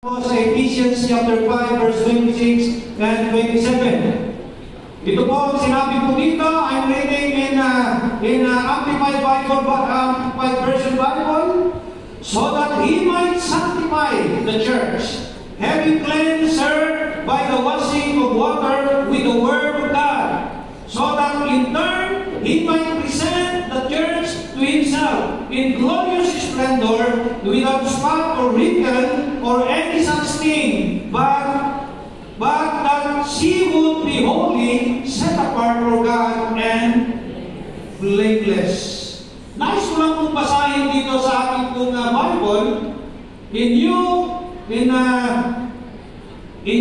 Sa Ephesians chapter 5 verse 26 and 27. Ito po ang sinabi po dito. I'm reading in Amplified Bible, Amplified Version Bible. So that He might sanctify the church, having cleansed her by the washing of water with the word of God, so that in turn He might present the church to Himself in glorious splendor, without spot or wrinkle or any such thing, but that she would be holy, set apart for God, and blameless. Nais ko lang pong basahin dito sa ating pong Bible, in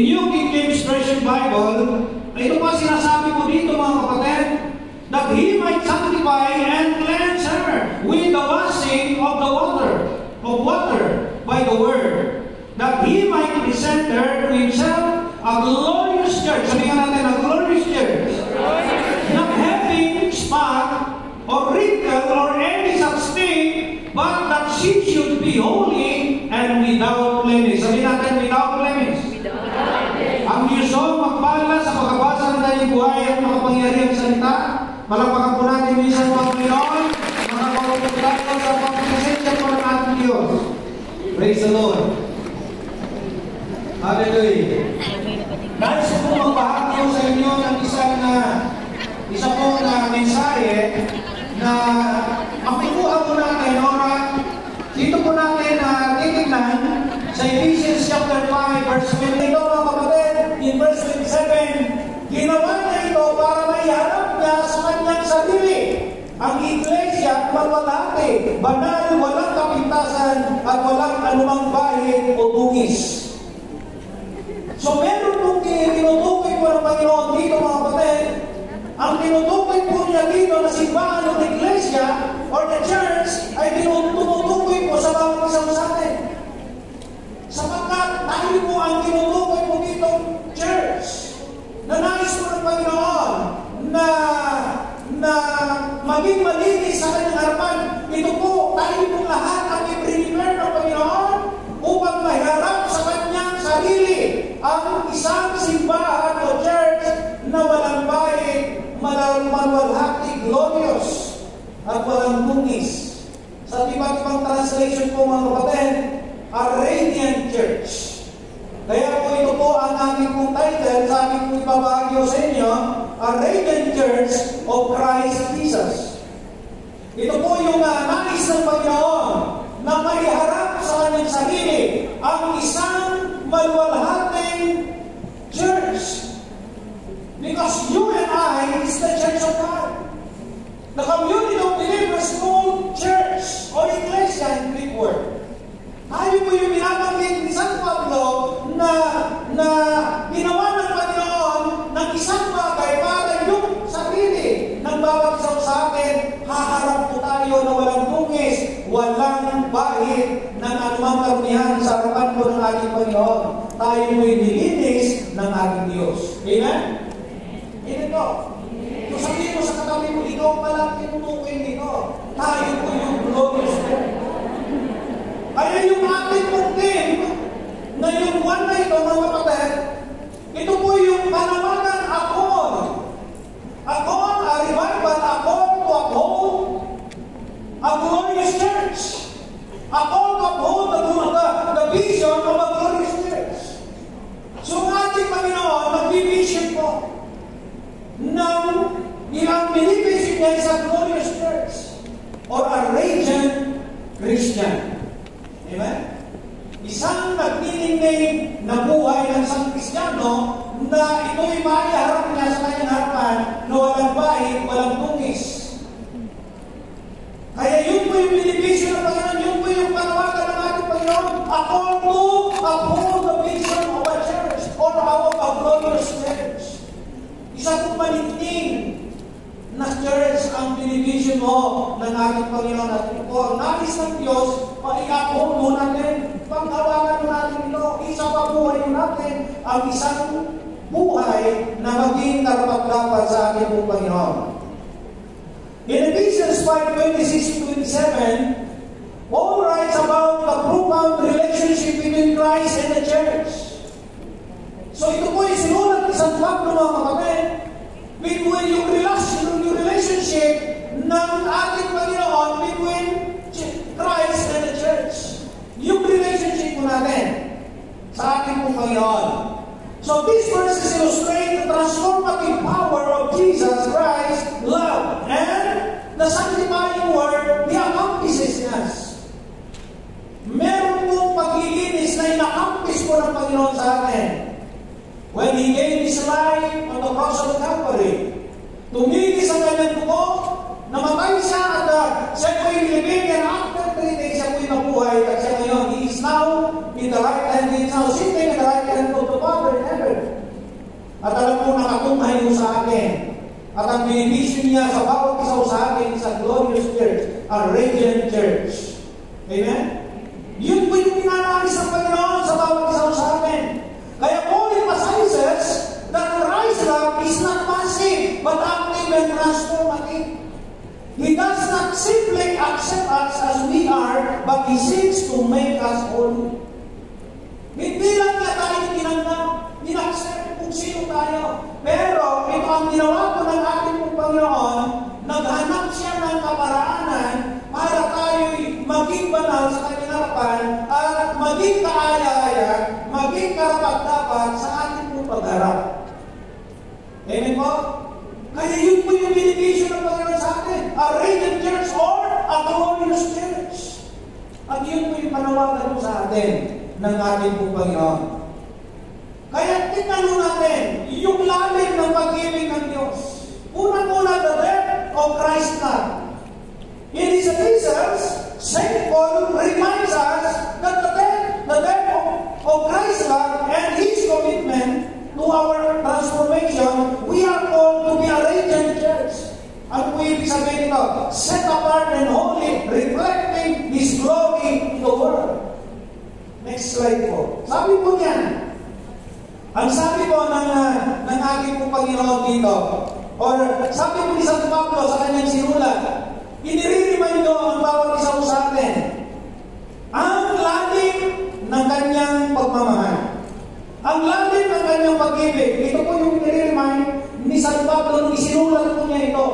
New King James Version Bible. Ito pa sinasabi ko dito, mga kapatid, that He might sanctify and cleanse her with the washing of the water by the word, that He might present her to Himself a glorious church. Sabihin natin, a glorious church, not having spot or wrinkle or any such thing, but that she should be holy and without blemish. Sabihin natin, without blemish. Ang Diyos magpala sa pagkabasa ng tayong buhay at makapangyariang salita. Malapakan po natin minsan mga Panginoon, makapagpapag tayo sa pagkakasensya po ng ating Diyos. Praise the Lord. Hallelujah. Nais ko pong magbahagi sa inyo ng isa pong mensahe na makikuha po natin dito po natin titignan sa Ephesians chapter 5 verse 20. Ito mga kapatid, in verse 27, ginawa niya ito para maiharap niya sa kanyang sarili ang iglesia malwalhati, banal, walang kapintasan at walang anumang bahid o bungis. So meron pong tinutukoy po ng Panginoon dito mga kapatid. Ang tinutukoy po niya dito na simbahan ng iglesia or the church ay tinutukoy po sa bawat isang sa atin. Sapagkat tayo po ang tinutukoy po dito church na nais po ng Panginoon na maging malinis sa kanyang harapan. Ito po, tayo po lahat ang i-prepare ng Panginoon upang maharap sa kanyang sarili ang isang simbahan o church na walang bahid, malwalhati, glorious, at walang bungis. Sa iba't ibang translation po mga kapatid, a radiant church. Kaya po ito po ang aming pong title sa aming pong ibabahagi sa inyo, a radiant church of Christ Jesus. Ito po yung nais ng Panginoon na maiharap sa kanyang sarili ang isang malwalhating church. Because you and I is the church of God. The community of believers called church or iglesia in Greek word. Tayo po yung binabanggit ni San Pablo na ginawa ng Panginoon ng isang bagay para yung sarili ng bawat isang sa atin. Haharap po tayo na walang bungis, walang bahid ng anumang karunihan sa harapan po ng ating Panginoon. Tayo mo'y nilinis ng ating Diyos. Amen? Amen po. Kung sabihin mo sa katabi mo, ikaw pala tinutukoy nito. Tayo po yung glorious church. Kaya yung ating pong team, na yung one na ito, mga kapatid, ito po yung panawagan akon. Akon, a revival, akon to uphold a glorious church. Akon to uphold the vision of a glorious church. So ang ating Panginoon, mag-vision po ng ilang binivision niya sa glorious church or a radiant Christian. Amen? Isang nagniningning na buhay ng isang Kristiyano na ito'y maiharap niya sa kanyang harapan na walang bahid, walang bungis. Kaya yun po yung binivision ng Panginoon, yun po yung panawagan ng ating Panginoon, according to uphold the vision of a church or of a glorious church. Isa pong maligning na church ang binivision mo ng ating Panginoon at ito. Nais ng Diyos, pag-i-uphold mo natin, pagkawagan mo natin ito, isa pa buhay natin ang isang buhay na maging karapat-dapat sa ating pong Panginoon. In Ephesians 5:26-27, Paul writes about the profound relationship relationship between Christ and the church. So ito po yung sinulat ni San Pablo, mga kapatid, between yung relationship ng ating Panginoon between Christ and the church. Yung relationship po natin sa ating pong Panginoon. So these verses illustrate the transformative power of Jesus Christ's love and the sanctifying work He accomplishes in us. Meron pong paglilinis na inaccomplish po ng Panginoon sa atin. When He gave His life on the cross of Calvary, tumigil sa kanyang dugo, namatay siya at siya po'y nilibig, and after 3 days siya po'y nabuhay, at siya ngayon, He is now in the right hand, He is now sitting in the right hand of the Father in heaven. At alam po, nakatunghay mo sa akin. At ang benepisyo niya sa bawat isa sa akin is a glorious church, a radiant church. Amen? Yun po yung pinanalis ng Panginoon sa bawat isa sa akin. Kaya Paul emphasizes that Christ's love is not passive, but active and transformative. He does not simply accept us as we are, but He seeks to make us holy. Hindi lang niya tayo tinanggap, in-accept kung sino tayo. Pero ito ang ginawa po ng ating Panginoon, naghanap siya ng kaparaanan para tayo'y maging banal sa kanyang harapan at maging kaaya-aya, maging karapat-dapat sa ating pong pagharap. Amen po? Kaya yun po yung benepisyo ng Panginoon sa atin. A radiant church or a glorious church. At yun po yung panawagan po sa atin ng ating pong Panginoon. Kaya tingnan natin yung lalim ng pag-ibig ng Diyos. Unang-una, the depth of Christ's love. In His epistles, St. Paul reminds us that the depth of Christ's love and His commitment to our transformation, we are called to be a radiant church. Ano po ibig sabihin ito? Set apart and holy, reflecting His glory to the world. Next slide po. Sabi po niyan, ang sabi po ng ating pong Panginoon dito, or sabi po ni San Pablo sa kanyang sinulat, inire-remind ko ang bawat isa sa atin ang lalim ng kanyang pagmamahal. Ang lalim ng kanyang pag-ibig. Ito po yung inire-remind ni San Pablo nung isinulat po niya ito.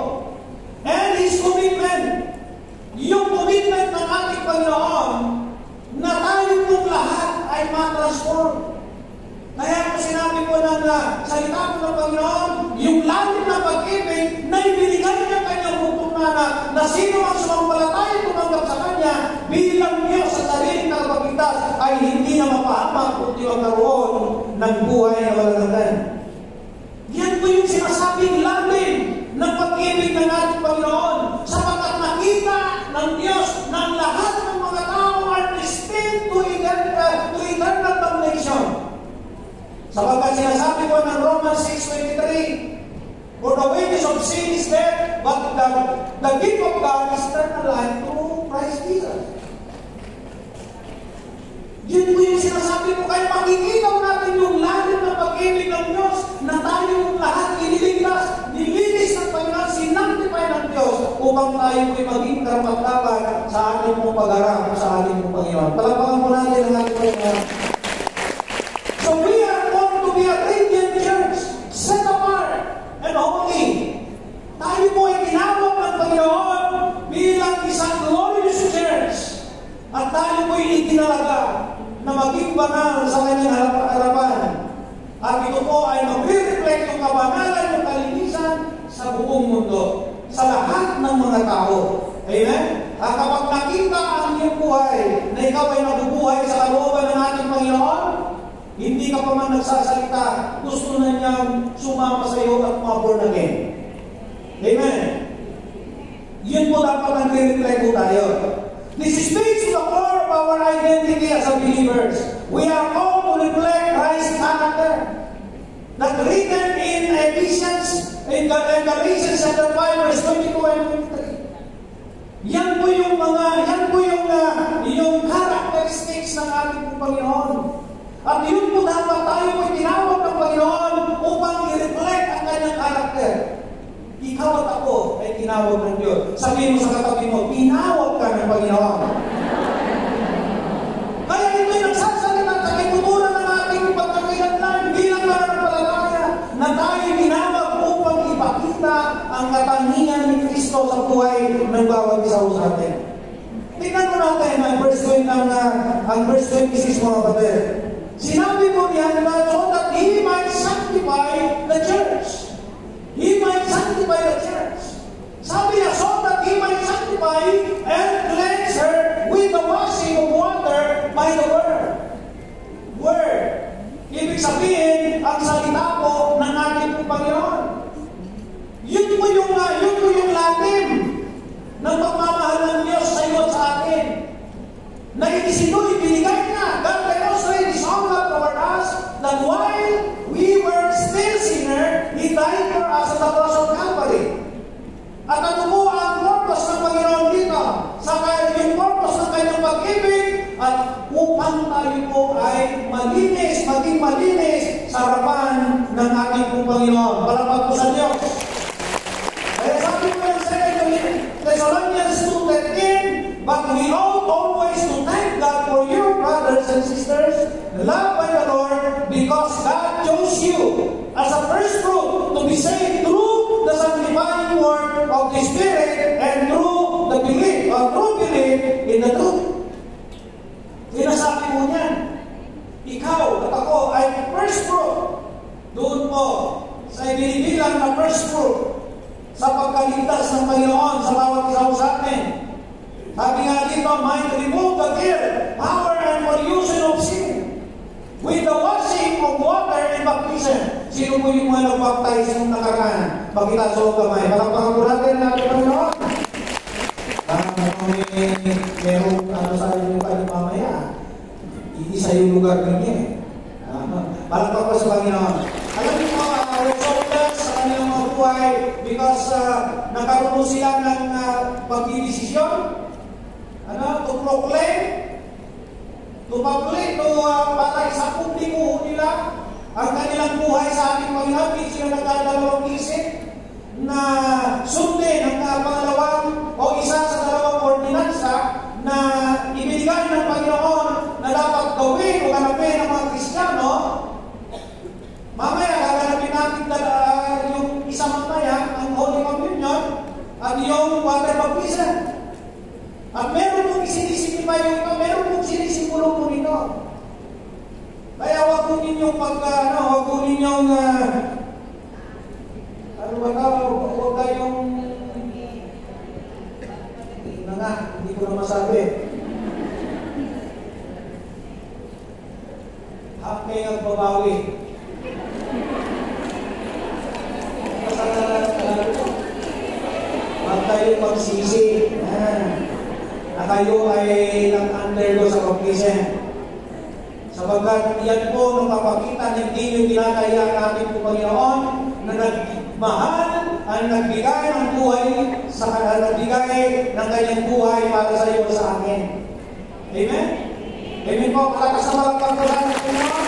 And His commitment. Yung commitment ng ating Panginoon na tayo pong lahat ay ma-transform. Kaya po sinabi po ng salita po ng Panginoon, yung lalim ng pag-ibig na ibinigay niya kanyang buktunan na sino ang sumampalataya tumanggap sa Kanya bilang Diyos sa sariling nakapagligtas ay hindi na mapahamak kundi magkaroon ng buhay na walang hanggan. Yan po yung sinasabing lalim ng pag-ibig ng ating Panginoon sapagkat nakita ng Diyos na ang lahat ng mga tao are destined to eternal damnation. Sapagkat sinasabi ko ng Romans 6:23, for the wages of sin is death, but the gift of God is eternal life through Christ Jesus. Yun po yung sinasabi ko, kaya makikita natin yung lalim ng pag-ibig ng Diyos na tayo lahat iniligtas, nilinis ng Panginoon, sinanctify ng Diyos upang tayo po'y maging karapat-dapat sa ating pong pag-harap sa ating pong Panginoon. Palapakan po natin ang ating Panginoon. So we are called to be a radiant church, set apart and holy. Tayo po ay tinawag ng Panginoon bilang isang glorious church. At tayo po ay itinalaga na maging banal sa kanyang harapan. At ito po ay mag-reflect yung kabanalan ng kalinisan sa buong mundo, sa lahat ng mga tao. Amen? At kapag nakita ang iyong buhay na ikaw ay nabubuhay sa kalooban ng ating Panginoon, hindi ka pa man nagsasalita, gusto na niyang sumama sa iyo at ma-born again. Amen? Yun po dapat ang re-reflect po tayo. This speaks to the core of our identity as a believers. We are called to reflect Christ's character. That written in Ephesians, in Galatians chapter 5, verse 22 and 23. Yan po yung characteristics ng ating Panginoon. At yun po dapat tayo po tinawag ng Panginoon upang i-reflect ang kanyang character. Ikaw at ako ay tinawag ng Diyos. Sabihin mo sa katabi mo, tinawag ka ng Panginoon. Kaya ito'y nagsasabi Kristo sa buhay ng bawat isa sa atin. Tingnan mo natin ang verse 26 mga kapatid. Sinabi mo niya na so that He might sanctify the church. He might sanctify the church. Sabi niya, so that He might sanctify and cleanse her with the washing of water by the word. Word. Ibig sabihin, ang salita po ng ating Panginoon. Yun po yung lalim ng pagmamahal ng Diyos sa iyo at sa atin. Na inisito'y binigay na. God demonstrated His own love toward us that while we were still sinner, He died for us at the cross of Calvary. At ano po ang purpose ng Panginoon dito? Yung purpose ng kanyang pag-ibig at upang tayo po ay malinis, maging malinis sa harapan ng ating pong Panginoon. Palapag po sa Diyos. Kaya sabi ko yung 2 Thessalonians 2:13, but we ought always to thank God for you, brothers and sisters, loved by the Lord, because God chose you as a first fruit to be saved through the sanctifying work of the Spirit and through the belief, true belief in the truth. Sinasabi mo niyan, ikaw at ako ay first fruit. Doon po sa ibinibilang na first fruit sa pagkaligtas ng Panginoon sa bawat isa sa atin. Sabi nga dito, might remove the guilt, power, and pollution of sin with the washing of water and baptism. Sino po yung mga nag-baptize nung nakaraan? Pakita sa kamay. Palakpakan po natin ang ating Panginoon. Merong sa inyo kayo mamaya. Hindi sa yung lugar niya. Palakpakan po sa Panginoon. Alam niyo mga results sa kanilang mga buhay because nagkaroon sila ng pagdidesisyon to proclaim, to public, para sa publiko nila ang kanilang buhay sa ating Panginoon. Hindi sila nagdadalawang isip na sundin ang pangalawang o isa sa dalawang ordinansa na ibinigay ng Panginoon na dapat gawin o ganapin ng mga Kristiyano. Mamaya, gaganapin natin yung isa mamaya, ang Holy Communion, at yung water baptism. At meron pong isinisipima yung ito, meron pong sinisimulo po nito. Kaya wag po ninyong wag po ninyong, huwag kayong, hindi ko na masabi. Hakay ang babawi. Huwag kayo magsisi na kayo ay nag-undergo sa baptism. Sapagkat yan po nung kapakita na hindi nyo ginagaya ang ating Panginoon na nagmahal ang nagbigay ng buhay nagbigay ng kanyang buhay para sa iyo sa akin. Amen? Amen po. Malakas na malagpagpunan ng Panginoon.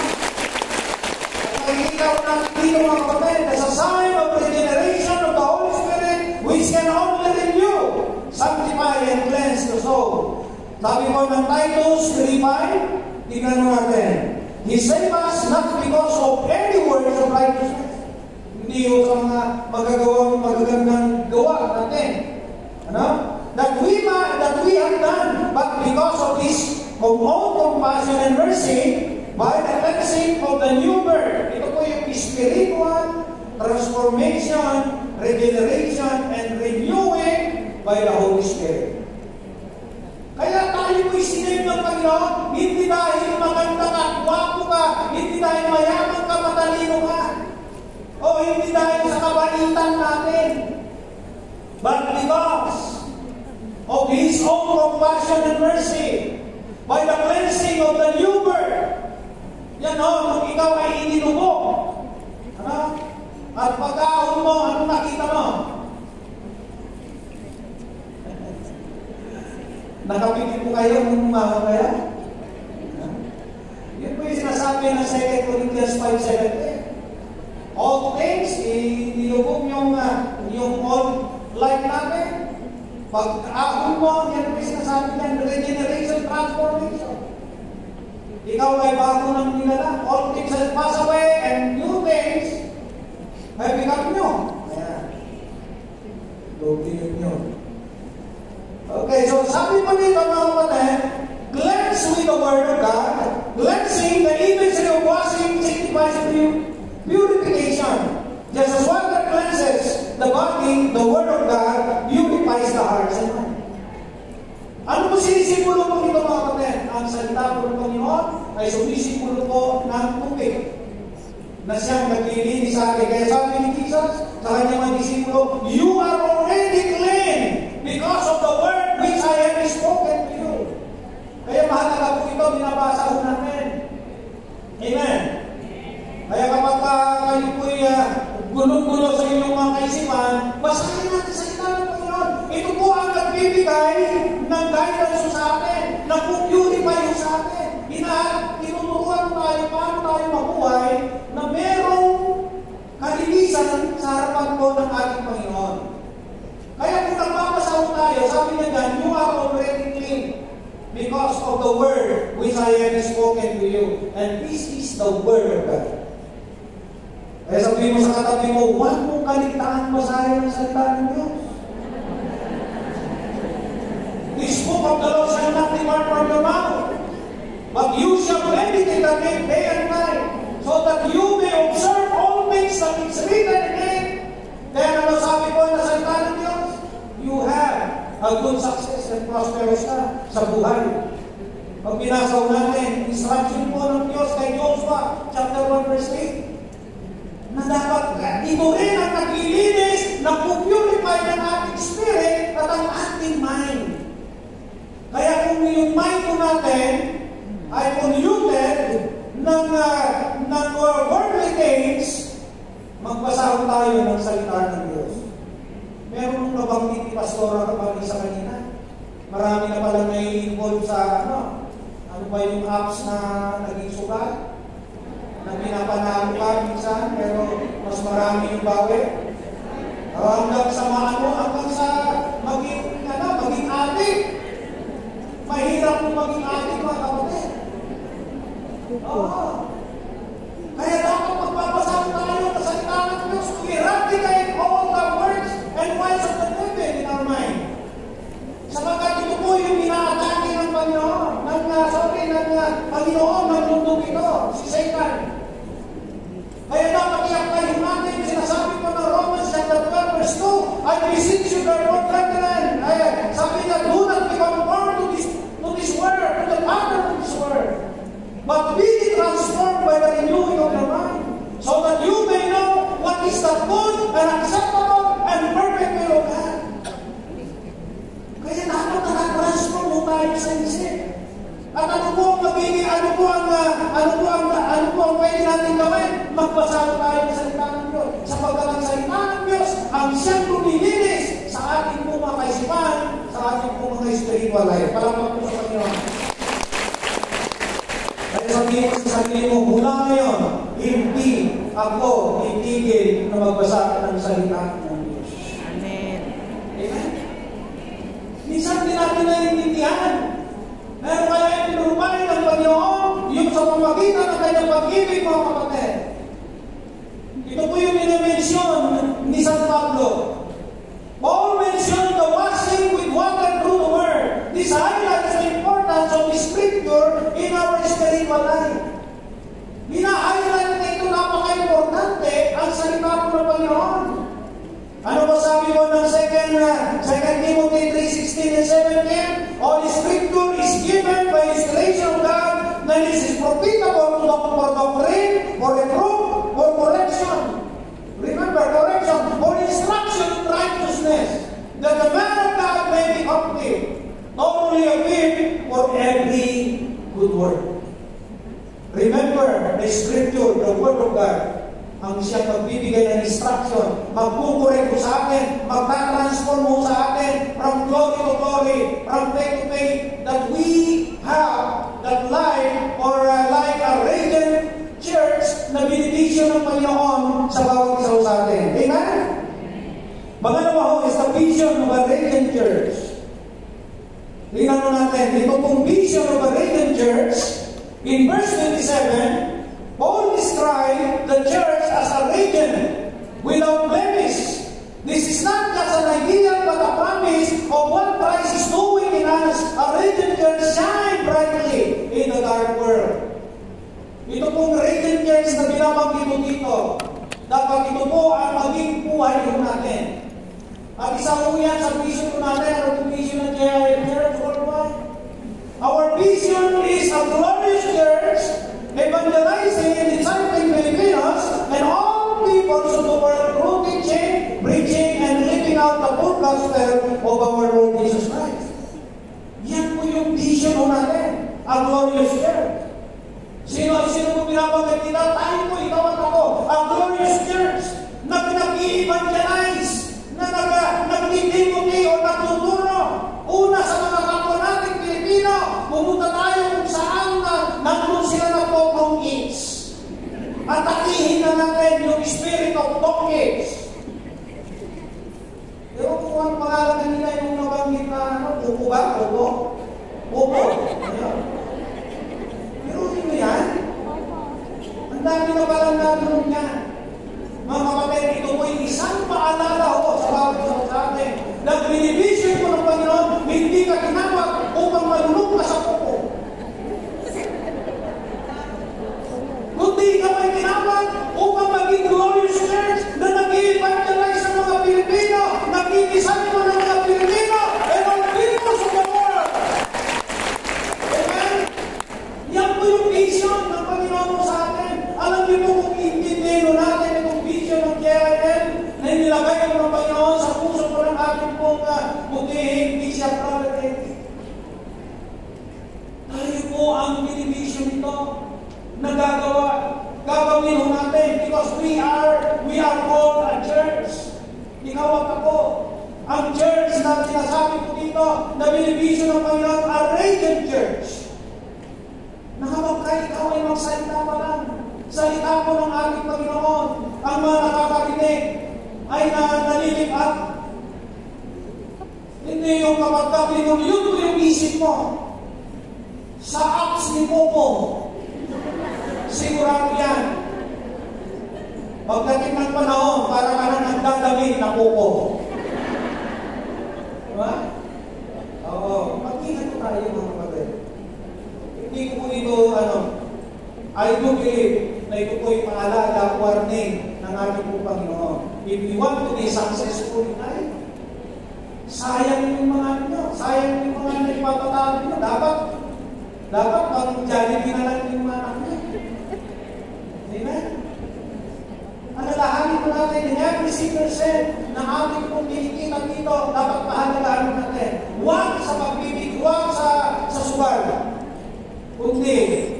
At nakikita ko natin dito mga kapatid, as a sign of regeneration of the Holy Spirit which can only renew, sanctify, and cleanse the soul. Sabi po ng Titus 3:5, tingnan mo natin. He saved us not because of any works of righteousness. Hindi ho sa mga magagandang gawa natin. That we have done, but because of His own compassion and mercy, by the cleansing of the new birth. Ito po yung spiritual transformation, regeneration, and renewing by the Holy Spirit. Kaya tayo po'y sinave ng Panginoon, hindi dahil maganda ka, gwapo ka, hindi dahil mayaman ka, matalino ka, o hindi dahil sa kabaitan natin, but because of His own compassion and mercy, by the cleansing of the new birth. Yan nung ikaw ay ininubo. At pagkaon mo, anong nakita mo? Nakapikit po kayo ng mamaya? Yun po yung sinasabi ng 2 Corinthians 5:17. All things, inilubog yung all life natin. Pag-ahon mo, yan po yung sinasabi niyan, regeneration, transformation. Ikaw ay bago ng nilala. All things have passed away and new things have become new. Ayan. Doble yun yun. ay sumisipulo po ng tubig na siyang naglilinis sa akin. Kaya sabi ni Jesus sa kanyang mga disipulo, you are already clean because of the word which I have spoken to you. Kaya mahalaga po ito, binabasa ko natin. Amen. Kaya kapag kayo po'y gulo-gulo sa inyong mga kaisipan, basahin natin sa ito ng Panginoon. Ito po ang nagbibigay ng guidance sa atin, nag-purify sa atin. Tinuturuan tayo paano tayo mabuhay na merong kalinisan sa harapan po ng ating Panginoon. Kaya kung nagpapasaw tayo, sabi niya dyan, you are already clean because of the word which I have spoken to you. And this is the word of God. Kaya sabihin mo sa katabi mo, huwag mong kaligtaan basahin ang salita ng Diyos. This book of the law shall not depart from your mouth, but you shall meditate on it day and night, so that you may observe all things that is written in it. Kaya ano sabi ko na salita ng Diyos? You have a good success and prosperous ka sa buhay. Pag binasaw natin, instruction po ng Diyos kay Joshua, chapter 1 verse 8, na dapat ito rin ang naglilinis, nagpupurify ng ating spirit at ang ating mind. Kaya kung yung mind po natin ay polluted ng worldly things, magbasa tayo ng salita ng Diyos. Meron nung nabanggit ni Pastora kapag isa kanina. Marami na palang nai-involve sa ano ba yung apps na naging sugat? Na pinapanalo ka minsan, pero mas marami yung bawi. Hanggang sa hanggang sa maging adik. Mahirap kung maging adik, mga kapatid. Kaya dapat magpapasal tayo sa salita ng Diyos to eradicate all the words and ways of the devil in our mind. Sapagkat ito po yung inaatake ng Panginoon, ng Panginoon ng mundong ito, si Satan. Kaya dapat i-apply natin, sinasabi ko ng Romans chapter 12 verse 2, I beseech you therefore, brethren, sabi niya, do not be conformed to this word, to the pattern of this word, but be transformed by the renewing of your mind, so that you may know what is the good and acceptable and perfect will of God. Kaya dapat nakatransform mo tayo sa isip. At ano po ang pwede natin gawin? Magbasa tayo ng salita ng Diyos. Sapagkat ang salita ng Diyos ang siyang lumilinis sa ating po mga kaisipan, sa ating po mga spiritual life. Palaman po sa Panginoon. Kaya sabihin mo sa sarili mo, mula ngayon, hindi ako itigil na magbasa ng salita ng Diyos. Amen. Amen? Minsan din natin naiintindihan. Meron kaya pinurupay ng Panginoon yung sa pamagitan ng kanyang pag-ibig, mga kapatid. Ito po yung minimensyon ni San Pablo. Paul mentioned the washing with water through the word. This highlights the importance of the scripture in our spiritual life. Hina-highlight na ito, napaka-importante ang salita po ng Panginoon. Ano ba sabi mo ng 2 Timothy 3:16 and 17? All scripture is given by inspiration of God, that is profitable for doctrine, for reproof, for correction. Remember, correction, for instruction in righteousness, that the man of God may be complete, totally equipped for every good work. Remember, the scripture, the word of God, ang siyang magbibigay ng instruction, magkukorek mo sa atin, magta-transform mo sa atin from glory to glory, from faith to faith, that we have that life or like a radiant church na binibisyon ng Panginoon sa bawat isa sa atin. Amen? Pangalawa ho is the vision of a radiant church. Tingnan mo natin, ito pong vision of a radiant church, in verse 27, Paul described the church as a radiant, without blemish. This is not just an idea, but a promise of what Christ is doing in us. A radiant church shine brightly in the dark world. Ito pong radiant church na binabanggit mo dito, dapat ito po ang maging buhay natin. At isa po yan sa vision natin, ang vision ng Church Worldwide. Our vision is a glorious church evangelizing and discipling Filipinos and all peoples of the world through teaching, preaching, and living out the full gospel of our Lord Jesus Christ. Yan po yung vision po natin, a glorious church. Sino po pinabanggit nila? Tayo po, ikaw at ako, a glorious church na pinag-i-evangelize, na nag-i-dimoti o nagtuturo. Una sa mga kapwa natin Pilipino, pumunta tayo kung saan nandun sila na pokong kids. Atakihin na natin yung spirit of donkeys. Pero kung ang pangalan kanina yung nabanggit na upo ba? Upo? Upo. Pero yun yan. Ang dami na palang nandun yan. Mga kapatid, ito po yung isang paalala ho sa bawat isa sa atin. Nag-binivision po ng Panginoon, hindi ka tinawag upang malulog ka sa upo. Kundi ka may tinawag upang maging glorious church na nag-i-evangelize sa mga Pilipino, nag-i-disciple ng mga Pilipino, and all peoples of the world. Amen? Yan po yung vision ng Panginoon mo sa atin. Alam niyo po kung iintindihin natin itong vision ng KIL na inilagay ng Panginoon sa puso po ng ating pong butihin, hindi siya private. Tayo po ang binivision nito na gagawin ho natin because we are called a church. Ikaw at ako. Ang church na sinasabi ko dito na binivision ng Panginoon, a radiant church. Na habang kahit ikaw ay magsalita pa lang, salita po ng ating Panginoon, ang mga nakakarinig ay nalilipat. Hindi yung kapag yun po yung isip mo. Sa apps ni Popo, sigurado yan. Pagdating ng panahon, para ka na nagdadamit na Popo. Diba? Oo. Mag-ingat po tayo mga kapatid. Hindi ko po ito, I do believe na ito po yung paalala, warning ng ating po Panginoon. If you want to be successful in life, sayang yung mga sayang yung mga nagpapatawag nyo. Dapat pag-Jollibee na lang yung mga anak nyo. Amen? Alalahanin po natin, in every single cent na ating pong kinikita dito, dapat pahalalahanin natin. Huwag sa pagbibig, huwag sa sugal. Kundi,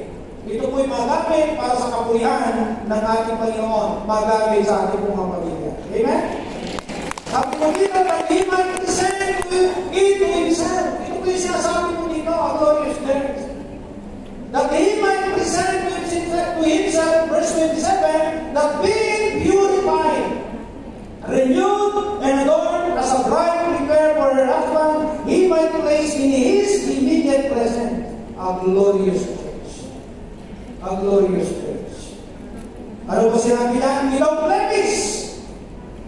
ito po'y magamit para sa kapurihan ng ating Panginoon, magamit sa ating mga pamilya. Amen? Sabi ko dito, that He might present into Himself. Ito po yung sinasabi ko dito, a glorious church. That He might present to Himself, verse 27, that being purified, renewed, and adorned as a bride prepared for her husband, He might place in His immediate presence a glorious church. A glorious church. Ano ba sinabi niya? Without blemish.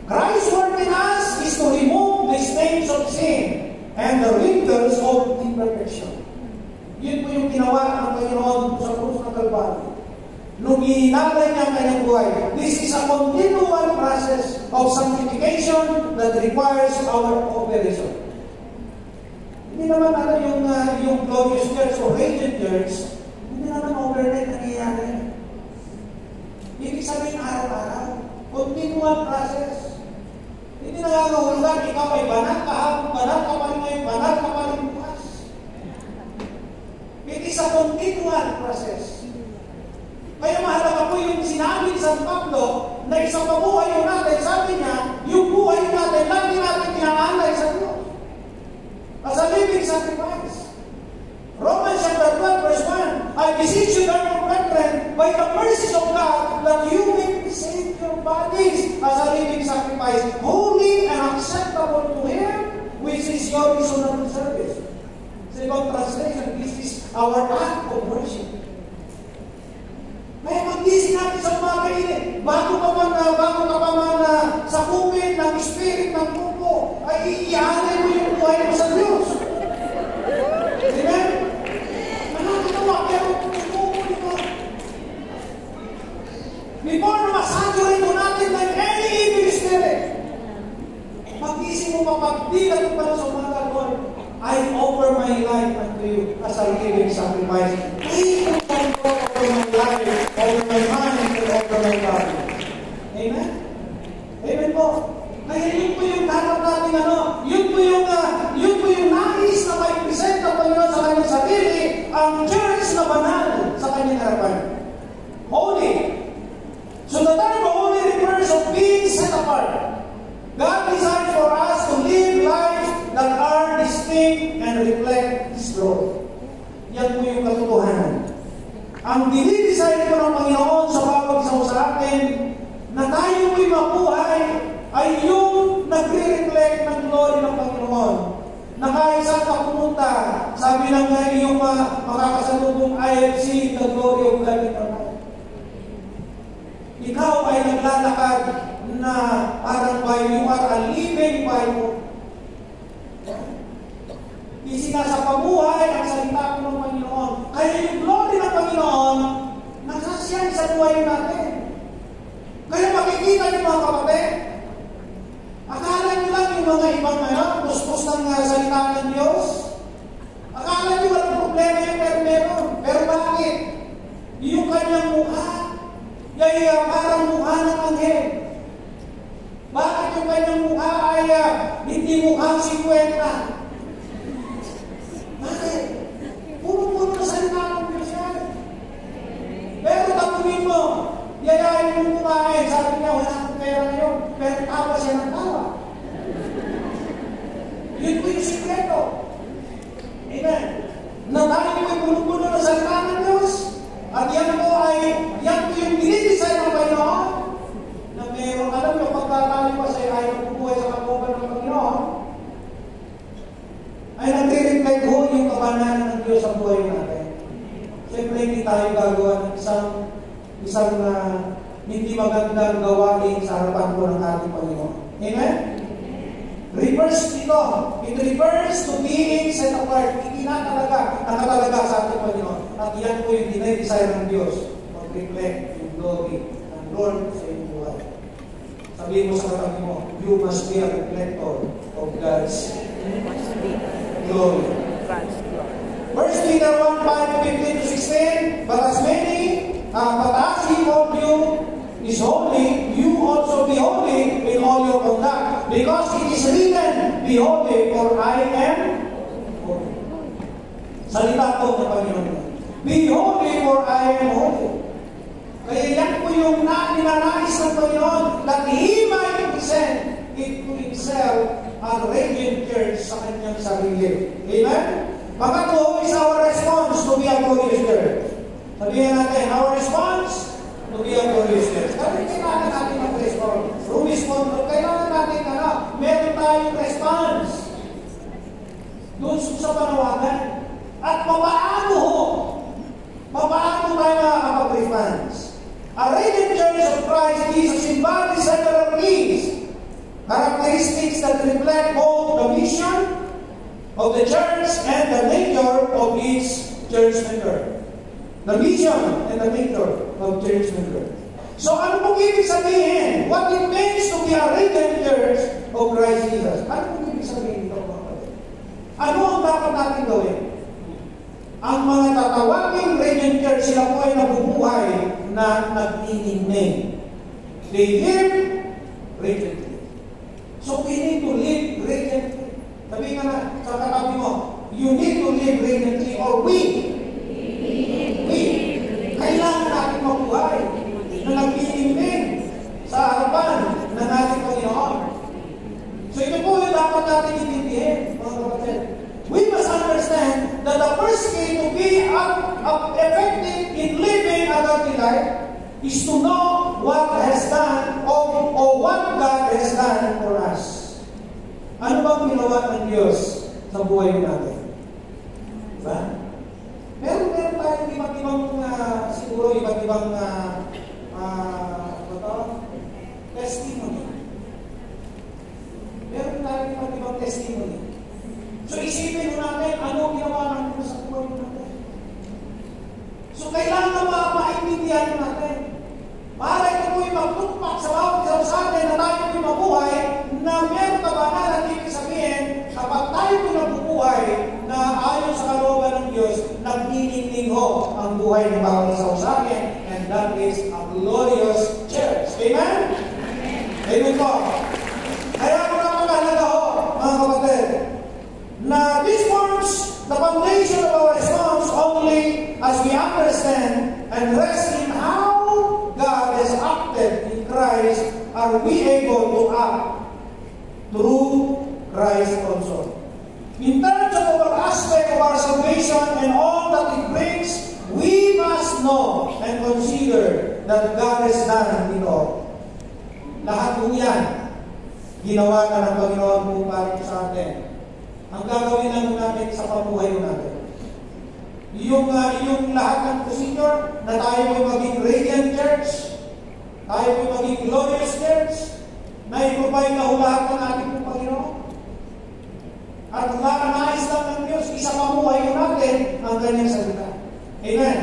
Christ's work in us is to remove the stains of sin and the wrinkles of imperfection. Yun po yung ginawa ng Panginoon sa krus ng Kalbaryo. Nung iinalay niya ang kanyang buhay. This is a continual process of sanctification that requires our cooperation. Hindi naman yung glorious church o radiant church, hindi naman overnight nangyayari. Ibig sabihin araw-araw. Continual process. Hindi nangangahulugan, ikaw ay banat kahapon, banat ka pa rin ngayon, banat ka pa rin bukas. It is a continual process. Kaya mahalaga po yung sinabi ni San Pablo na isang pabuhay yung natin, sabi niya, yung buhay natin, lagi natin pinaalay sa Diyos. As a living sacrifice. Romans chapter 12 verse 1, I beseech you therefore, brethren, by the mercies of God, that you may present your bodies as a living sacrifice, holy and acceptable to Him, which is your reasonable service. Second translation, this is our act of worship. Kaya mag-isip natin sa umaga ini, bago ka man sakupin ng spirit ng grupo, ay iaalay mo yung buhay mo sa Diyos. Amen? Nakakatawa, pero grupo ito. Before na masaturate mo natin ng any evil spirit, mag-isip mo mapagdilat pa sa umaga, Lord, I offer my life unto you as a living sacrifice. Please, offer my life. life, over my mind, and over my body. Amen? Amen po. Kaya yun po yung dapat natin yun po yung nais na may present ng Panginoon sa kanyang sarili, ang church na banal sa kanyang harapan. Holy. So the term holy refers of being set apart. God designed for us to live lives that are distinct and reflect His glory. Yan po yung katotohanan. Ang dinidesign po ng Panginoon sa bawat isa sa atin na tayo po'y mabuhay ay yung nagre-reflect ng glory ng Panginoon. Na kahit saan ka pumunta, sabi lang nga iyong makakasalubong, I have seen the glory of God in our life. Ikaw ay naglalakad na parang you are a living Bible. Isinasapabuhay ang salita ko ng Panginoon. Kaya yung glory ng Panginoon, nakasyan sa buhay natin. Kaya makikita niyo mga kapatid, akala niyo lang yung mga ibang puspos ng salita ng Diyos. Akala niyo walang problema yung meron. Pero bakit? Yung kanyang mukha, parang mukha ng anghel. Bakit yung kanyang mukha ay hindi mukhang 50? Bakit? Puro-puro na salita ng Diyos yan. Pero tapunin mo, yayain mo kumain, sabi niya, wala akong pera ngayon, pero tawa siya ng tawa. Yun po yung sikreto. Amen. Na tayo po'y puno-puno na salita ng Diyos. At yan po yung dinidesign ng Panginoon. Na mayroon, alam nyo, pagkatali pa sa'yo ay nabubuhay sa kabuban ng Panginoon, ay nagre-reflect ho yung kabanalan ng Diyos sa buhay natin. Siyempre, hindi tayo gagawa ng isang hindi magandang gawain sa harapan ko ng ating Panginoon. Amen? Reverse ito. It refers to being set apart. Nakatalaga sa ating Panginoon. At yan po yung dinay-desire ng Diyos. Mag-reflect yung glory ng Lord sa iyong buhay. Sabihin mo sa katabi mo, you must be a reflector of God's glory. 1 Peter 1:5-15-16, but as he called you is holy, you also be holy in all your conduct. Because it is written, be holy, for I am holy. Salita po ng Panginoon. Be holy, for I am holy. Kaya yan po yung ninanais ng Panginoon, that He might present it to Himself a radiant church sa kanyang sarili. Amen? Pangatlo is our response to be a glorious church. Sabihin natin, our response to be a glorious church. Kasi kailangan natin mag-respond. Kailangan natin meron tayong response doon sa panawagan. At papaano tayo makakapag-response? A radiant church of Christ Jesus embodies several keys, characteristics that reflect both the mission of the church and the nature of its church member. The mission and the nature of church member. So ano pong ibig sabihin? What it means to be a radiant church of Christ Jesus? Ano pong ibig sabihin ito, mga kapatid? Ano ang dapat natin gawin? Ang mga tatawaging radiant church, sila po ay nabubuhay na nag-ining. They live radiantly. So we need to live radiantly. Sabi nga na sa katabi mo, you need to live radiantly, or we kailangan natin mabuhay na nag-ining sa harapan na natin Panginoon. So ito po yung dapat natin intindihin, mga kapatid. We must understand that the first key to be effective in living a godly life is to know what has done or what God has done for us. Ano bang ginawa ng Diyos sa buhay natin? Diba? Meron tayong iba't ibang testimony. Meron tayong iba't ibang testimony. So isipin mo natin, ano ginawa ng Diyos sa buhay natin? So kailangan maintindihan natin. Para ito po'y magtutpak sa bawat isa sa atin na tayo po'y mabuhay na meron kabanalan, ibig sabihin, kapag tayo po'y nabubuhay na ayon sa kalooban ng Diyos, nagniningning ho ang buhay ng bawat isa sa akin, and that is a glorious church. Amen? Amen po. Kaya napakahalaga ho, mga kapatid, na this forms the foundation of our response only as we understand and rest in how God has acted in Christ are we able to act through Christ also. In terms of our aspect of our salvation and all that it brings, we must know and consider that God has done it all. Lahat po yan, ginawa na ng Panginoon po para sa atin. Ang gagawin lang natin sa pamuhay natin. Yung lahat ng procedure na tayo ay maging radiant church, tayo ay maging glorious church, na i-provide na lahat ng ating Panginoon. At nais lang ng Diyos, isa pamuhay natin ang kanyang salita. Amen.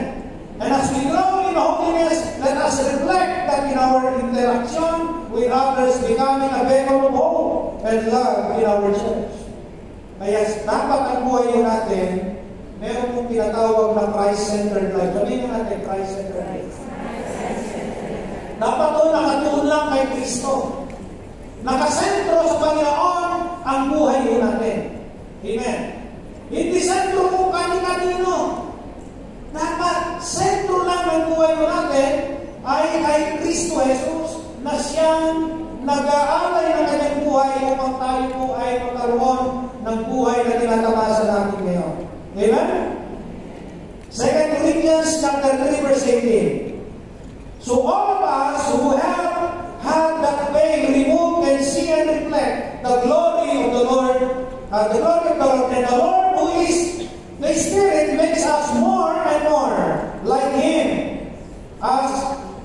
And as we grow in holiness, let us reflect that in our interaction with others, becoming a beacon of hope and love in our church. Kaya dapat ang buhay natin, meron pong tinatawag na Christ-centered life. Sabihin natin, Christ-centered life. Dapat doon nakatuon lang kay Kristo. Nakasentro sa Panginoon ang buhay natin. Amen. Hindi sentro kung kani-kanino. Dapat sentro lang ang buhay natin ay kay Kristo Jesus na siyang nag-aalay ng kanyang buhay upang tayo po ay magkaroon ng buhay na tinatamasa natin ngayon. Amen? 2 Corinthians chapter 3 verse 18. So all of us who have had that veil removed can see and reflect the glory of the Lord, and the Lord who is the Spirit makes us more and more like Him as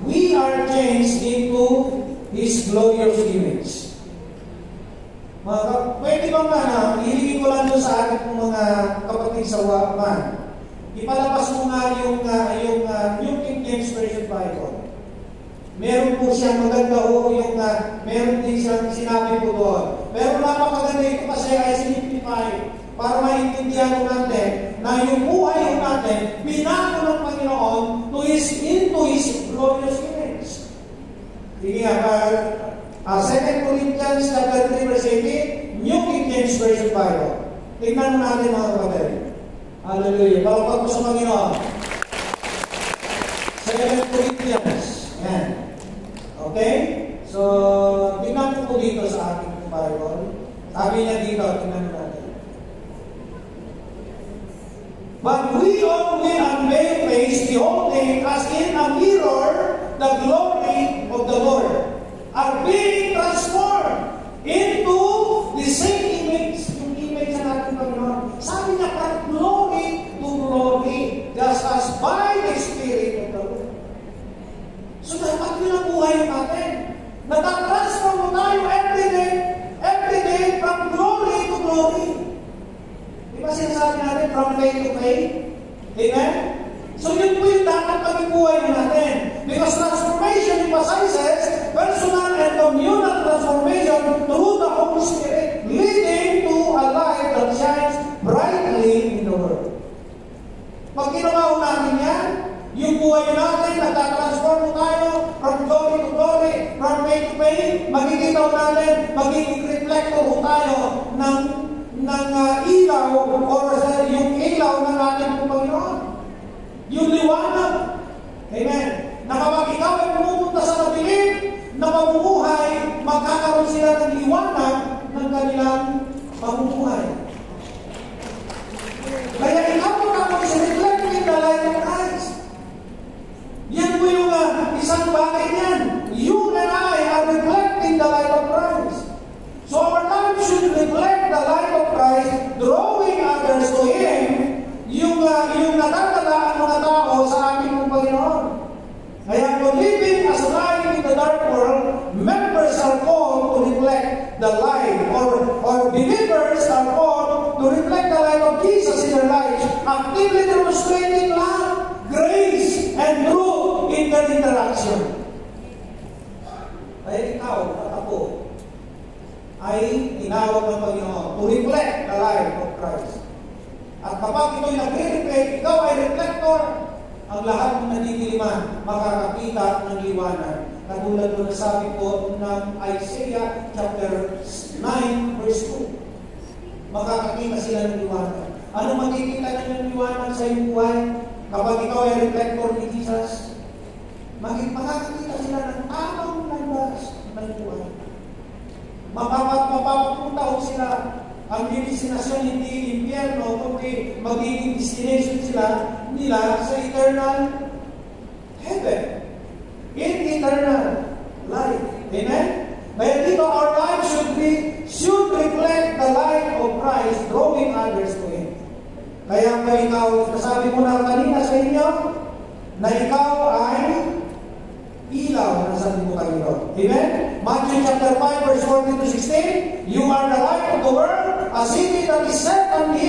we are changed into His glorious image. Pwede ba nga na, hilingin ko lang doon sa ating mga kapatid sa Wakman. Ipalabas mo nga yung New King James Version Bible. Meron po siyang maganda ho, meron din siyang sinabi po doon. Pero napakaganda ito kasi ay simplify para maintindihan natin na yung buhay natin, binago ng Panginoon into His glorious image. Sige nga, 2 Corinthians chapter 3 verse 18, New King James Version Bible. Tingnan natin mga kapatid. Hallelujah. Palapag mo sa Panginoon. 2 Corinthians. Yan. Okay? So, tingnan po dito sa ating Bible. Sabi niya dito, tingnan natin. But we all with unveiled face, beholding as in a mirror the glory of the Lord, are being transformed into the same image, yung image na natin Panginoon. Sabi niya, from glory to glory, just as by the Spirit of the Lord. So dapat yun ang buhay natin. Natatransform tayo every day from glory to glory. Di ba sinasabi natin from faith to faith? Amen? So yun po yung dapat maging buhay natin. Because transformation emphasizes personal and communal transformation through the Holy Spirit, leading to a life that shines brightly in the world. Pag ginawa natin yan, yung buhay natin, nagtatransform tayo from glory to glory, from faith to faith, makikita natin, magiging reflector tayo ng ilaw or yung ilaw ng ating Panginoon. Yung liwanag. Amen. Na kapag ikaw ay pumupunta sa madilim na pamumuhay, magkakaroon sila ng liwanag ng kanilang pamumuhay. Kaya ikaw magkakaroon sa reflecting the light of Christ. Yan po yung isang bagay niyan. You and I are reflecting the light of Christ. So our life should reflect the light of Christ, drawing others to Him, yung natatalaan mga tao sa ating Panginoon. Kaya kung living as light in the dark world, members are called to reflect the light, or believers are called to reflect the light of Jesus in their lives, actively demonstrating love, grace, and truth in their interaction. Kaya ikaw at ako ay tinawag ng Panginoon to reflect the light of Christ. At kapag ito'y nagre-reflect, ikaw ay reflector, ang lahat ng nadidiliman makakakita ng liwanag. Katulad ng nasabi ko ng Isaiah chapter 9 verse 2. Makakakita sila ng liwanag. Ano makikita ng liwanag sa iyong buhay? Kapag ikaw ay reflector ni Jesus, makakakita sila ng tamang landas ng liwanag. Mapapapunta sila. Ang destinasyon hindi impyerno, kundi magiging destination nila sa eternal heaven. In eternal life. Amen? Kaya dito, our life should reflect the light of Christ, drawing others to Him. Kaya ikaw, nasabi ko na kanina sa inyo, na ikaw ay ilaw na sa libutan ito. Amen? Matthew chapter 5 verse 14 to 16, you are the light of the world. A city that is set on a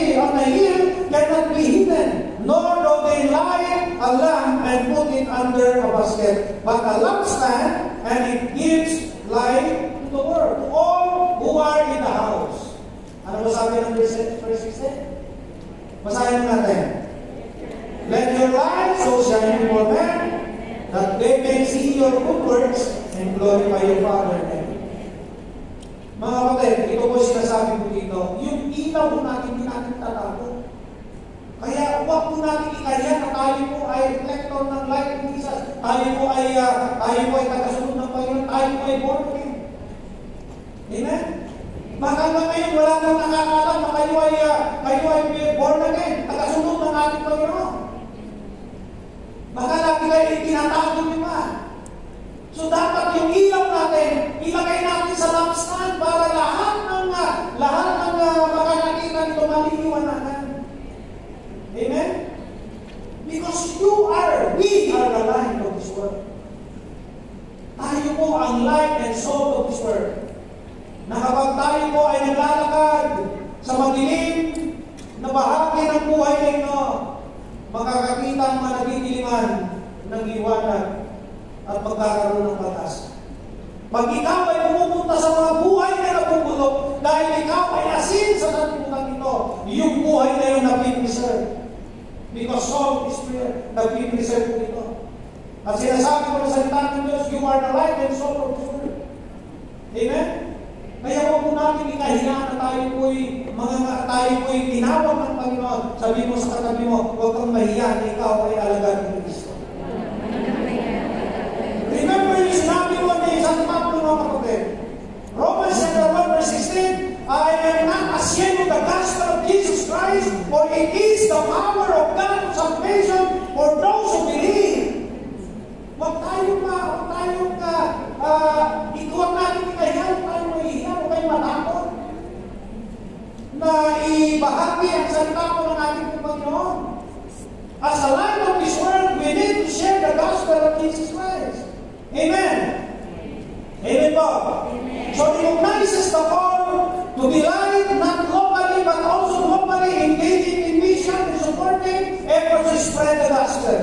hill cannot be hidden, nor do they light a lamp and put it under a basket, but a lampstand, and it gives light to the world, to all who are in the house. Ano ba sabi ng verse 16? Basahin natin. Let your light so shine before men, that they may see your good works and glorify your Father in heaven. Mga kapatid, ito po sinasabi ko dito, yung ilaw po natin, hindi natin tatago. Kaya huwag po natin ikaya na tayo po ay reflector ng light of Jesus. Tayo po ay tagasunod ng Panginoon. Tayo po ay born again. Amen? Baka ba ngayon wala nang nakakalam na kayo ay born again, tagasunod ng ating Panginoon. Baka lagi kayo itinatago niyo pa. So dapat yung ilaw natin, ilagay natin sa lampstand para lahat ng makakakita nito maliliwanagan. Amen? Because we are the light of this world. Tayo po ang light and soul of this world. Na kapag tayo po ay naglalakad sa madilim na bahagi ng buhay ninyo, makakakita ang mga nagdidiliman ng liwanag at magkakaroon ng batas. Pag ikaw ay pumupunta sa mga buhay na nabubulok, dahil ikaw ay asin sa sanlibutan ito, yung buhay na yun napipreserve. Because soul is prayer, napipreserve po ito. At sinasabi ko ng salita ng Diyos, you are the light and soul of this world. Amen? Kaya huwag po natin ikahinaan na tayo po'y tinawag ng Panginoon. Sabi mo sa katabi mo, huwag kang mahiya na ikaw ay alagad ng Kristo. Remember yung sinabi mo na isang Pablo ng kapatid. Romans chapter 1 verse 16, I am not ashamed of the gospel of Jesus Christ, for it is the power of God to salvation for those who believe. Huwag tayong ikuwag natin ikahiya, huwag tayong mahihiya, huwag tayong matakot na ibahagi ang salita ko ng ating Panginoon. As a light of this world, we need to share the gospel of Jesus Christ. Amen. Amen po. Amen. So it recognizes the call to be light, not locally, but also globally, engaging in mission and supporting efforts to spread the gospel.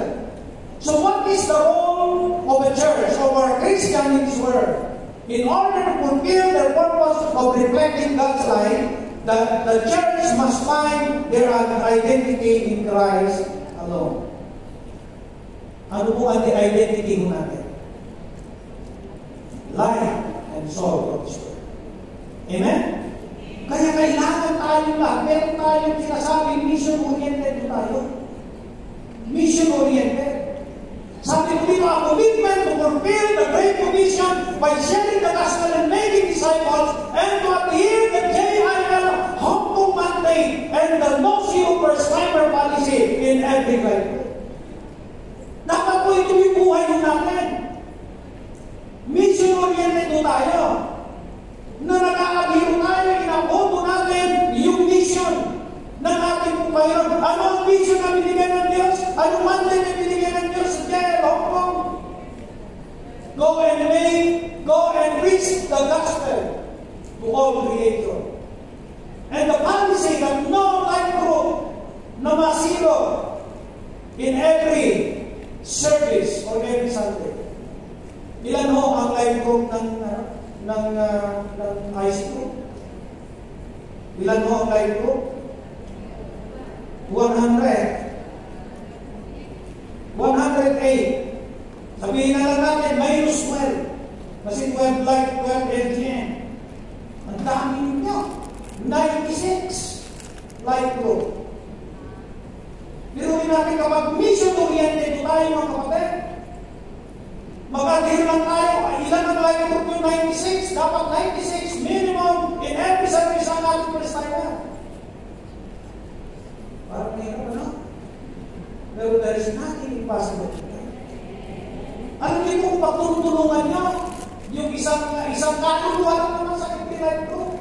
So what is the role of a church, of our Christian in this world? In order to fulfill their purpose of reflecting God's light, the church must find their identity in Christ alone. Ano po ang identity mo natin? Light and soul of this world. Amen? Kaya kailangan tayo lang. Meron tayong sinasabing mission-oriented tayo. Mission-oriented. Sabi ko dito, a commitment to fulfill the Great Commission by sharing the gospel and making disciples and to adhere the JIL humble mandate and the no-CEO prescriber policy in every life. Dapat po ito yung buhay natin. Mission-oriented po tayo. Na nakakabiro tayo, inaboto natin yung mission ng ating Panginoon. Ano ang mission na binigyan ng Diyos? Ano mandate na binigyan ng Diyos sa JIL Hong Kong? Go and preach the gospel to all creation. And the policy that no life group na masiro in every service or every Sunday. Ilan ho ang life group ng high school? Ilan ho ang life group? 100. 108. Sabihin na lang natin, minus 12. Kasi 12 like 12 LGN. Ang dami ninyo. 96 light group. Biruin natin kapag mission-oriented tayo mga kapatid. Mag-adhere lang tayo. Ilan ang light group yung 96? Dapat 96 minimum in every service ang ating Palestine. Parang mayroon ano? Pero there is nothing impossible. Alam niyo kung pagtulungan nyo, yung isang kaluluwa lang naman sa every light group.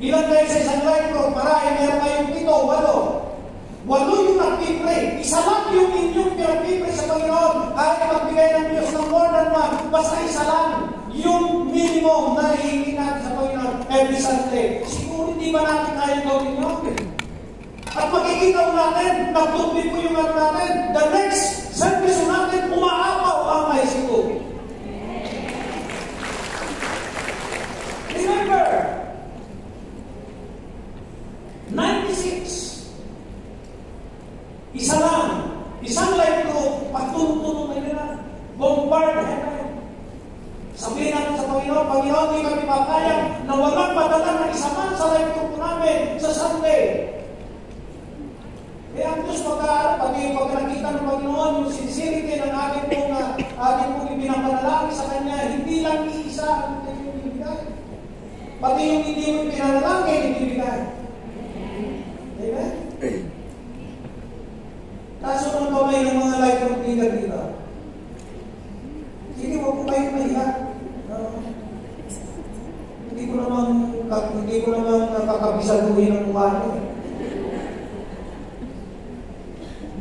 Ilan kayo sa isang light group? Marahil meron kayong 7, 8. 8 yung nagpipray. Isa lang yung inyong pinagpipray sa Panginoon. Kahit magbigay ng Diyos ng more than one, basta isa lang yung minimum na hihingi natin sa Panginoon every Sunday. Siguro hindi ba natin kaya gawin yun? At makikita natin, nagtubig po yung natin, the next service natin, umaapaw ang may siguro. Remember, 96. Isa lang, isang light group, pagtulong-tulong na nila, bombard heaven. Sabihin natin sa Panginoon, Panginoon, hindi kami makaya na walang padala ng isa man sa light group namin sa Sunday. Kaya ang Diyos pag nakita ng Panginoon, yung sincerity ng ating pong ipinapanalangin sa Kanya, hindi lang iisa ang ibibigay. Pati yung hindi mo ipinanalangin, ibibigay. Amen? Kaso ng kamay ng mga light group leader dito. Sige, huwag po kayo mahiya. Hindi ko naman kakabisaduhin ng mukha nyo.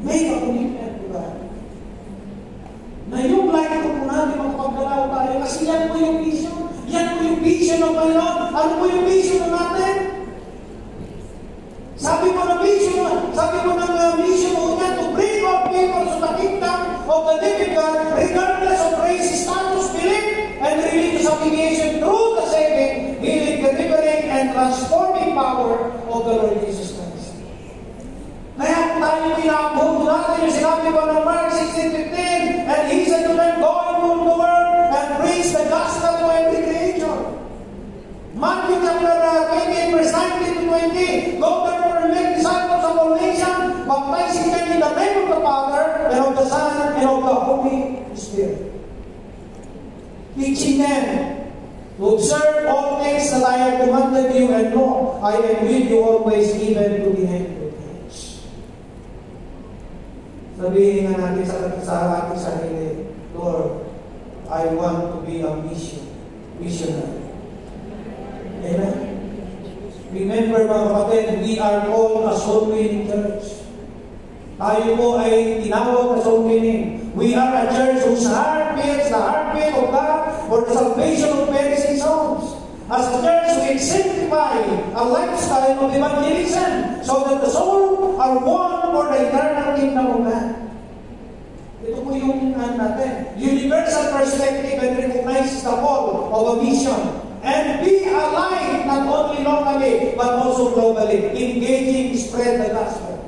Make a commitment to God. Na yung light group po natin makapagdalaw tayo kasi yan po yung vision. Yan po yung vision ng Panginoon. Ano po yung vision natin? Sabi mo ng mission mo niya to bring all people to the kingdom of the living God regardless of race, status, belief, and religious affiliation through the saving, healing, delivering, and transforming power of the Lord Jesus Christ. Kaya tayo pinakabuto natin yung sinabi ko ng Mark 16:15, and He said to them, go into the world and preach the gospel to every creature. Matthew chapter 20, verse 19 to 20, go therefore and make disciples of all nations, baptizing them in the name of the Father, and of the Son, and of the Holy Spirit. Teaching them to observe all things that I have commanded you, and know I am with you always, even to the end of the age. Sabihin nga natin sa ating sarili, Lord, I want to be a missionary. Amen? Remember mga kapatid, we are called a soul-winning church. Tayo po ay tinawag na soul-winning. We are a church whose heartbeat is the heartbeat of God for the salvation of perishing souls. As a church, we exemplify a lifestyle of evangelism so that the soul are won for the eternal kingdom of God. Ito po yung natin. Universal perspective and recognizes the call of a mission. And be alive not only locally but also globally, engaging to spread the gospel.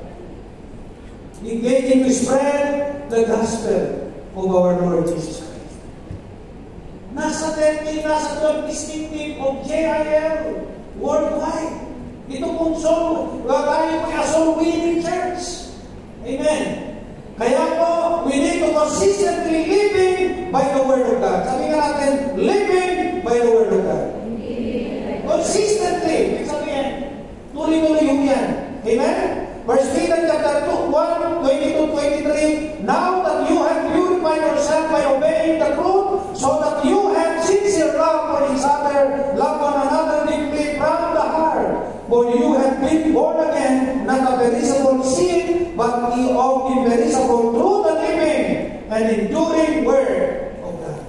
Engaging to spread the gospel of our Lord Jesus Christ. Nasa 12 distinctive of JIL worldwide. Ito pong soul, tayo po a soul-winning church. Amen. Kaya po, we need to consistently living by the Word of God. Sabi nga natin, living by the Word of God. Consistently. Ibig sabihin, tuloy-tuloy yung yan. Amen? First Peter chapter 2, 1, 22, 23, now that you have purified yourself by obeying the truth, so that you have sincere love for each other, love one another deeply from the heart. For you have been born again, not of perishable seed, but of imperishable through the living and enduring Word of God.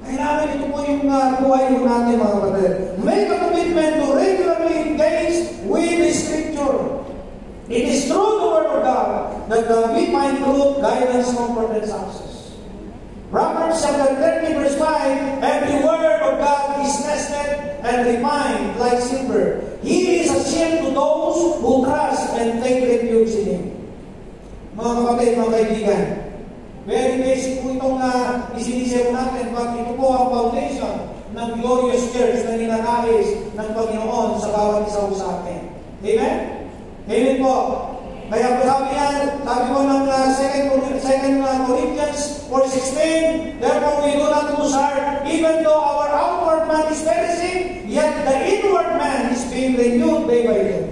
Kailangan ito po yung buhay natin mga kapatid. Make a commitment to regularly engage with the Scripture. It is through the Word of God that we find truth, guidance, comfort, and success. Proverbs chapter 30 verse 5, every word of God is tested and refined like silver. He is a shield to those who trust and take refuge sapagkat ito po ang foundation ng glorious church na ninanais ng Panginoon sa bawat isa sa atin. Amen? Amen po. Kaya po sabi po ng 2 Corinthians 4:16, therefore we do not lose heart, even though our outward man is perishing, yet the inward man is being renewed day by day.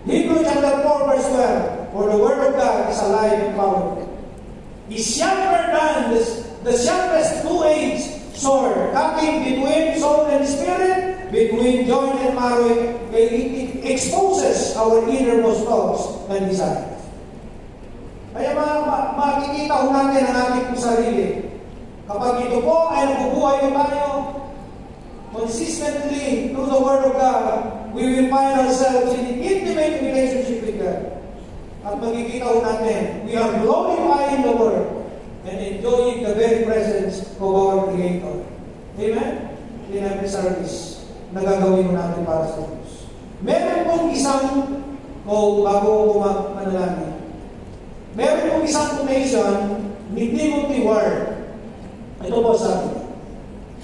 Hebrews chapter 4 verse 12, for the word of God is alive and powerful. Is sharper than the sharpest two-edged sword, cutting between soul and spirit, between joint and marrow. It exposes our innermost thoughts and desires. Kaya makikita ho natin ang ating sarili. Kapag ito po ay nabubuhay mo tayo consistently through the Word of God, we will find ourselves in an intimate relationship with God. At makikita ho natin, we are glorifying the Word and enjoying the very presence of our Creator. Amen? In every service na gagawin natin para sa Diyos. Meron pong isang, bago ko manalangin, meron pong isang quotation ni Timothy Ward. Ito po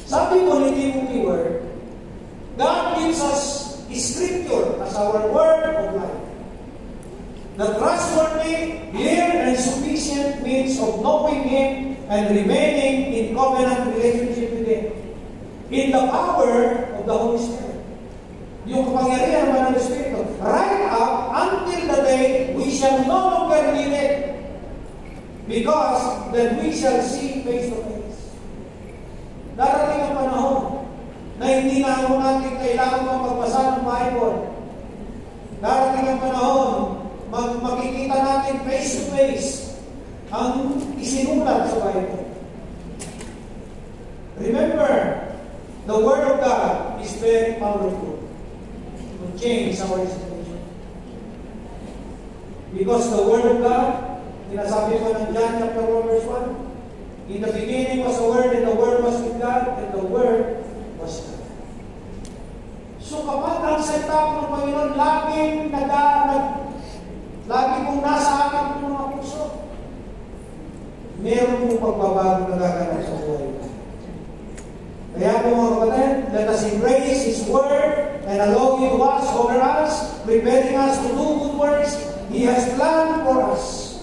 sabi po ni Timothy Ward, God gives us Scripture as our word of life. The trustworthy, clear, and sufficient means of knowing Him and remaining in covenant relationship with Him. In the power of the Holy Spirit. Yung kapangyarihan naman ng Espiritu. Right up until the day we shall no longer need it. Because then we shall see face to face. Darating ang panahon na hindi na natin kailangan magbasa ng Bible. Darating ang panahon makikita natin face to face ang isinulat sa Bible. Remember, the Word of God is very powerful to change our situation. Because the Word of God, sinasabi ko ng John chapter 1 verse 1, in the beginning was the Word, and the Word was with God, and the Word was God. So kapag ang setup ng Panginoon lagi pong nasa akin ng mga puso, meron pong pagbabago na gaganap sa buhay. Kaya po mga kapatid, let us embrace His Word and allow Him to watch over us, preparing us to do good works He has planned for us.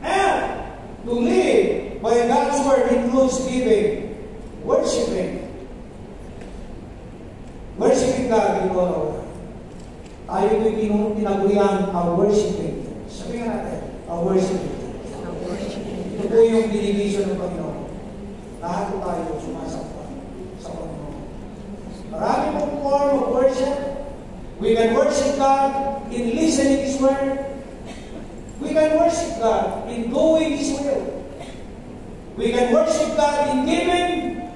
And to live by God's Word includes giving, worshiping God in all our life. Tayo po'y tinagurian ang worshiping. Sabihin natin, ang worshiping. Ito po yung division ng Panginoon. Lahat po tayo sumasamba sa Panginoon. Marami pong form of worship. We can worship God in listening His Word. We can worship God in doing His will. We can worship God in giving.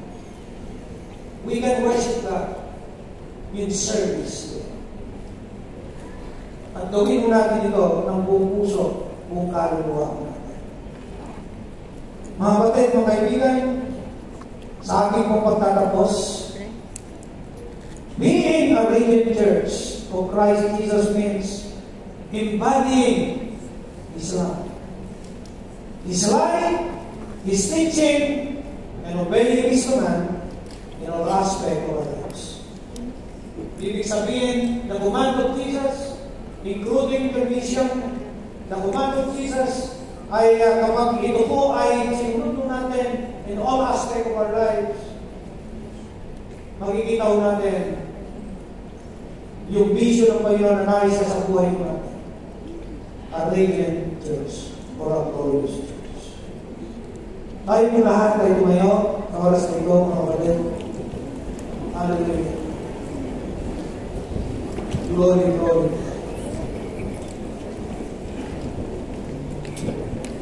We can worship God in service. At gawin mo natin ito ng buong puso, buong kaluluwa mo natin. Mga kapatid, mga kaibigan, sa aking pong pagtatapos, being a radiant church of Christ Jesus means embodying His life. His life, His teaching, and obeying His command in all aspects of our lives. Ibig sabihin, the command of Jesus, including the mission, the command of Jesus, ay kapag ito po ay sinunod natin in all aspects of our lives, makikita ko natin yung vision ng Panginoon na nais sa buhay natin. A radiant church or a glorious church. Tayo po lahat tayo tumayo sa oras na ito, mga kapatid. Hallelujah. Glory, glory.